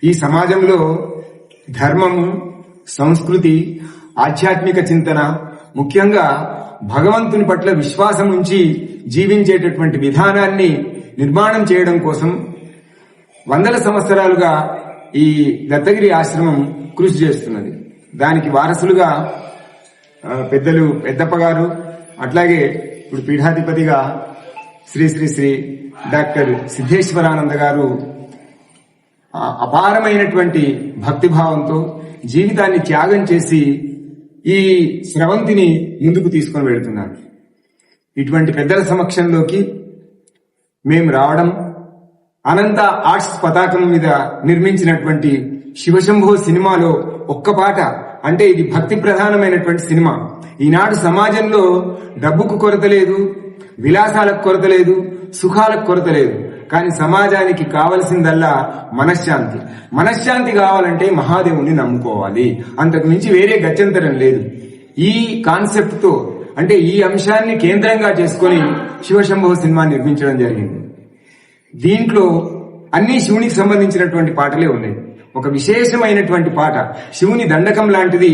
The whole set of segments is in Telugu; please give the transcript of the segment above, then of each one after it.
ఈ సమాజంలో ధర్మము, సంస్కృతి, ఆధ్యాత్మిక చింతన, ముఖ్యంగా భగవంతుని పట్ల విశ్వాసం ఉంచి జీవించేటటువంటి విధానాన్ని నిర్మాణం చేయడం కోసం వందల సంవత్సరాలుగా ఈ దత్తగిరి ఆశ్రమం కృషి చేస్తున్నది. దానికి వారసులుగా పెద్దలు పెద్దప్ప గారు, అట్లాగే ఇప్పుడు పీఠాధిపతిగా శ్రీ శ్రీ శ్రీ డాక్టర్ సిద్ధేశ్వరానంద గారు అపారమైనటువంటి భక్తిభావంతో జీవితాన్ని త్యాగం చేసి ఈ స్రవంతిని ముందుకు తీసుకొని వెళుతున్నారు. ఇటువంటి పెద్దల సమక్షంలోకి మేము రావడం, అనంత ఆర్ట్స్ పతాకం మీద నిర్మించినటువంటి శివశంభో సినిమాలో ఒక్క పాట, అంటే ఇది భక్తి ప్రధానమైనటువంటి సినిమా. ఈనాడు సమాజంలో డబ్బుకు కొరత లేదు, విలాసాలకు కొరత లేదు, సుఖాలకు కొరత లేదు. కానీ సమాజానికి కావలసిందల్లా మనశ్శాంతి. మనశ్శాంతి కావాలంటే మహాదేవుణ్ణి నమ్ముకోవాలి, అంతకు మించి వేరే గత్యంతరం లేదు. ఈ కాన్సెప్ట్ తో, అంటే ఈ అంశాన్ని కేంద్రంగా చేసుకుని శివశంభో సినిమా నిర్మించడం జరిగింది. దీంట్లో అన్ని శివునికి సంబంధించినటువంటి పాటలే ఉన్నాయి. ఒక విశేషమైనటువంటి పాట, శివుని దండకం లాంటిది,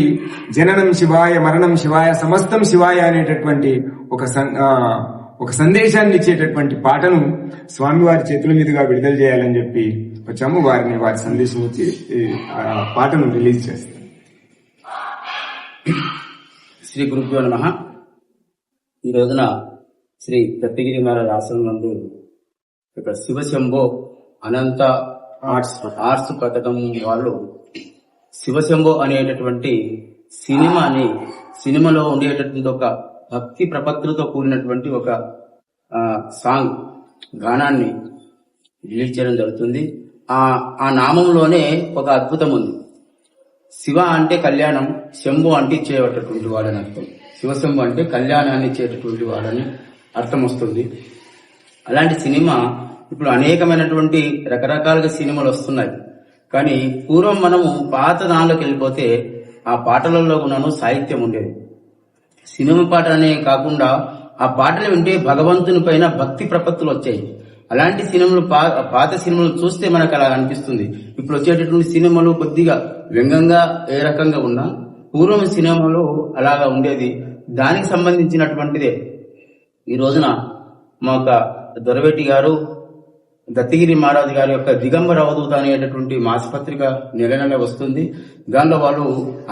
జననం శివాయ, మరణం శివాయ, సమస్తం శివాయ అనేటటువంటి ఒక సందేశాన్ని ఇచ్చేటటువంటి పాటను స్వామివారి చేతుల మీదుగా విడుదల చేయాలని చెప్పి వచ్చాము. వారి సందేశం వచ్చి పాటను రిలీజ్ చేస్తాం. శ్రీ గురుభ్యో నమః. ఈ రోజున శ్రీ దత్తగిరి మహారాజ్ ఆశ్రమం నందు ఇక్కడ శివశంభో అనంత ఆర్ట్స్ పథకం వాళ్ళు శివశంభో అనేటటువంటి సినిమాలో ఉండేటటువంటి ఒక భక్తి ప్రపత్తులతో కూడినటువంటి ఒక సాంగ్ గానాన్ని రిలీజ్ చేయడం జరుగుతుంది. ఆ నామంలోనే ఒక అద్భుతం ఉంది. శివ అంటే కళ్యాణం, శంభు అంటే ఇచ్చేటటువంటి వాడని అర్థం. శివశంభు అంటే కళ్యాణాన్ని ఇచ్చేటటువంటి వాడని అర్థం వస్తుంది. అలాంటి సినిమా ఇప్పుడు అనేకమైనటువంటి రకరకాలుగా సినిమాలు వస్తున్నాయి. కానీ పూర్వం మనము పాత దానిలోకి వెళ్ళిపోతే ఆ పాటలలో కూడాను సాహిత్యం ఉండేది. సినిమా పాట అనే కాకుండా ఆ పాటలు వింటే భగవంతుని పైన భక్తి ప్రపత్తులు వచ్చాయి. అలాంటి సినిమాలు పాత సినిమాలు చూస్తే మనకు అలా అనిపిస్తుంది. ఇప్పుడు వచ్చేటటువంటి సినిమాలు కొద్దిగా వ్యంగ్యంగా ఏ రకంగా ఉన్నా పూర్వం సినిమాలో అలాగా ఉండేది. దానికి సంబంధించినటువంటిదే ఈ రోజున మా యొక్క దొరవెట్టి గారు, దత్తగిరి మహారాజు గారి యొక్క దిగంబర అవధూత అనేటటువంటి మాసపత్రిక నెల వస్తుంది. దానిలో వాళ్ళు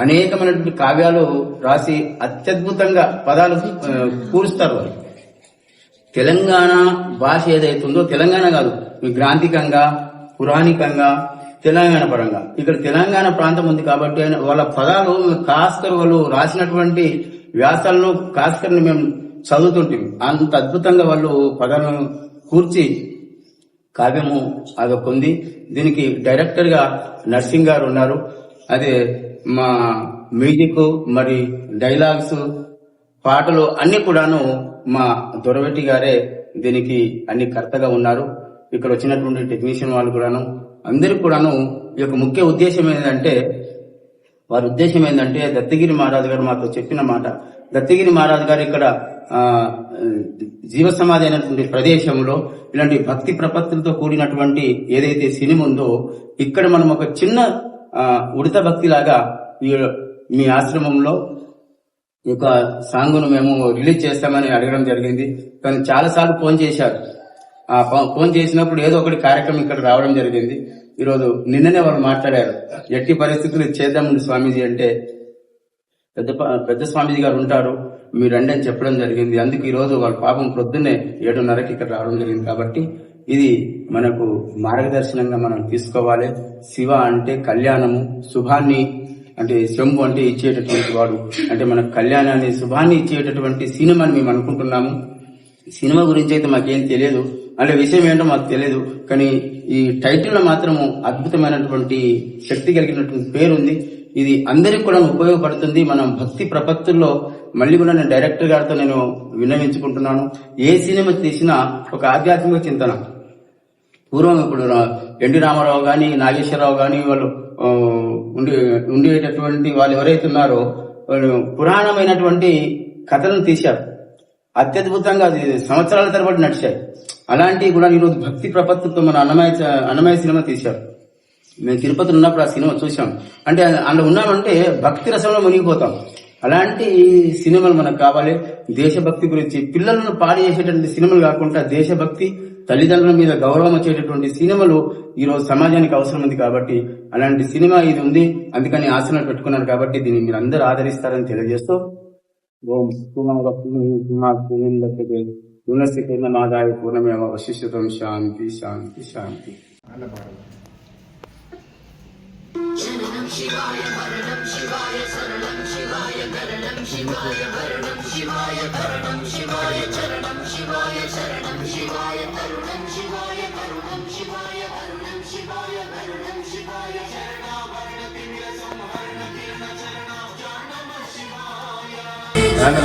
అనేకమైనటువంటి కావ్యాలు రాసి అత్యద్భుతంగా పదాలు కూరుస్తారు. వాళ్ళు తెలంగాణ భాష ఏదైతుందో, తెలంగాణ కాదు, గ్రాంథికంగా, పురాణికంగా, తెలంగాణ పరంగా ఇక్కడ తెలంగాణ ప్రాంతం ఉంది కాబట్టి వాళ్ళ పదాలు కాస్కర్ వాళ్ళు రాసినటువంటి వ్యాసాలను కాస్కర్ని మేము చదువుతుంటాం. అంత అద్భుతంగా వాళ్ళు పదాలను కూర్చి కావ్యము అదొక్కుంది. దీనికి డైరెక్టర్ గా నర్సింగ్ గారు ఉన్నారు. అదే మా మ్యూజిక్, మరి డైలాగ్స్, పాటలు అన్ని కూడాను మా దొరవెట్టి గారే దీనికి అన్ని కర్తగా ఉన్నారు. ఇక్కడ వచ్చినటువంటి టెక్నీషియన్ వాళ్ళు కూడాను అందరికి కూడాను ఈ యొక్క ముఖ్య ఉద్దేశం ఏంటంటే, వారి ఉద్దేశం ఏంటంటే దత్తగిరి మహారాజు గారు మాతో చెప్పిన మాట, దత్తగిరి మహారాజు గారు ఇక్కడ జీవ సమాధి అయినటువంటి ప్రదేశంలో ఇలాంటి భక్తి ప్రపత్తులతో కూడినటువంటి ఏదైతే సినిమా ఉందో, ఇక్కడ మనం ఒక చిన్న ఉడత భక్తి లాగా మీ ఆశ్రమంలో ఈ యొక్క సాంగ్ను మేము రిలీజ్ చేస్తామని అడగడం జరిగింది. కానీ చాలా సార్లు ఫోన్ చేశారు. ఫోన్ చేసినప్పుడు ఏదో ఒకటి కార్యక్రమం ఇక్కడ రావడం జరిగింది. ఈరోజు నిన్ననే వాళ్ళు మాట్లాడారు, ఎట్టి పరిస్థితులు చేద్దామండి స్వామీజీ అంటే, పెద్ద స్వామీజీ గారు ఉంటారు, మీరు రండి అని చెప్పడం జరిగింది. అందుకు ఈ రోజు వాళ్ళ పాపం ప్రొద్దున్నే 7:30కి ఇక్కడ రావడం జరిగింది. కాబట్టి ఇది మనకు మార్గదర్శనంగా మనం తీసుకోవాలి. శివ అంటే కళ్యాణము, శుభాన్ని, అంటే శంభు అంటే ఇచ్చేటటువంటి వాడు, అంటే మనకు కళ్యాణాన్ని, శుభాన్ని ఇచ్చేటటువంటి సినిమాని మేము అనుకుంటున్నాము. సినిమా గురించి అయితే మాకేం తెలియదు, అంటే విషయం ఏంటో మాకు తెలియదు. కానీ ఈ టైటిల్ లో మాత్రము అద్భుతమైనటువంటి శక్తి కలిగినటువంటి పేరుంది. ఇది అందరికి కూడా ఉపయోగపడుతుంది. మనం భక్తి ప్రపత్తుల్లో మళ్ళీ కూడా నేను డైరెక్టర్ గారితో నేను విన్నవించుకుంటున్నాను, ఏ సినిమా తీసినా ఒక ఆధ్యాత్మిక చింతన. పూర్వం ఇప్పుడు ఎన్టీ రామారావు గాని, నాగేశ్వరరావు గాని వాళ్ళు ఉండేటటువంటి వాళ్ళు ఎవరైతే ఉన్నారో వాళ్ళు పురాణమైనటువంటి కథలను తీశారు. అత్యద్భుతంగా అది సంవత్సరాల తరబడి నడిచాయి. అలాంటివి కూడా ఈరోజు భక్తి ప్రపత్తులతో మన అన్నమయ్య సినిమా తీశారు. మేము తిరుపతిలో ఉన్నప్పుడు ఆ సినిమా చూసాం. అంటే అందులో ఉన్నామంటే భక్తి రసంలో మునిగిపోతాం. అలాంటి సినిమాలు మనకు కావాలి. దేశభక్తి గురించి పిల్లలను పాడు చేసేటువంటి సినిమాలు కాకుండా దేశభక్తి, తల్లిదండ్రుల మీద గౌరవం వచ్చేటటువంటి సినిమాలు ఈ రోజు సమాజానికి అవసరం ఉంది. కాబట్టి అలాంటి సినిమా ఇది ఉంది, అందుకని ఆసనాలు పెట్టుకున్నారు. కాబట్టి దీన్ని మీరు అందరూ ఆదరిస్తారని తెలియజేస్తూ ఓం పూర్ణమాదాయ పూర్ణమేవ వశిష్యతం శాంతి శాంతి శాంతి. శరణం శివాయ భరణం శివాయ శరణం శివాయ కరణం శివాయ భరణం శివాయ కరణం శివాయ చరణం శివాయ శరణం శివాయ కరుణం శివాయ కరుణం శివాయ కరుణం శివాయ కరుణం శివాయ శరణాభరణ తిమిర సంహరణ తీర్ణ చరణాభరణ నమః శివాయ. చాలు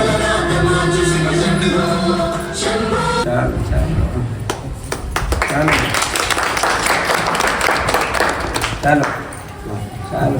చాలు చాలు.